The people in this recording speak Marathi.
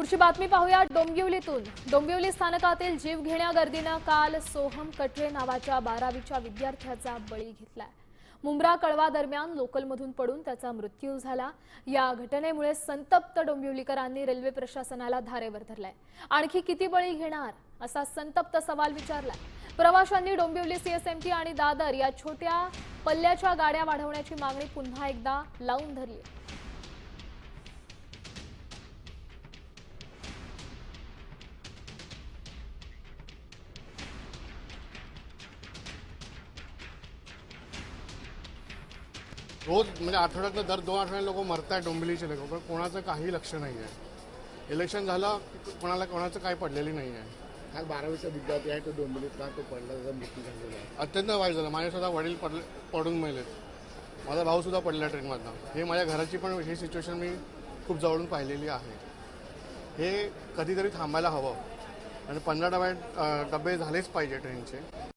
पुढची बातमी पाहूया डोंबिवलीतून। डोंबिवली स्थानकातील जीवघेण्या गर्दीनं काल सोहम कटरे नावाच्या 12वीच्या विद्यार्थ्याचा बळी घेतलाय। मुंब्रा कळवा दरम्यान लोकलमधून पडून त्याचा मृत्यू झाला। या घटनेमुळे संतप्त डोंबिवलीकरांनी रेल्वे प्रशासनाला धारेवर धरलाय। आणखी किती बळी घेणार असा संतप्त सवाल विचारलाय। प्रवाशांनी डोंबिवली सीएसएमटी आणि दादर या छोट्या पल्ल्याच्या गाड्या वाढवण्याची मागणी पुन्हा एकदा लावून धरली। रोज म्हणजे आठवड्यातनं दर 2 आठवड्यात लोक मरतात डोंबिवलीचे लोक, पण कोणाचं काही लक्ष नाही आहे। इलेक्शन झालं कोणाचं काही पडलेली नाही आहे। काल 12वीचा विद्यार्थी आहे तो डोंबिवलीत का तो पडला, त्याचा मृत्यू झालेला आहे। अत्यंत वाईट झालं। माझे सुद्धा वडील पडून मेलेत, माझा भाऊ सुद्धा पडला ट्रेनमधनं। हे माझ्या घराची पण ही सिच्युएशन मी खूप जवळून पाहिलेली आहे। हे कधीतरी थांबायला हवं आणि 15 डबे झालेच पाहिजे ट्रेनचे।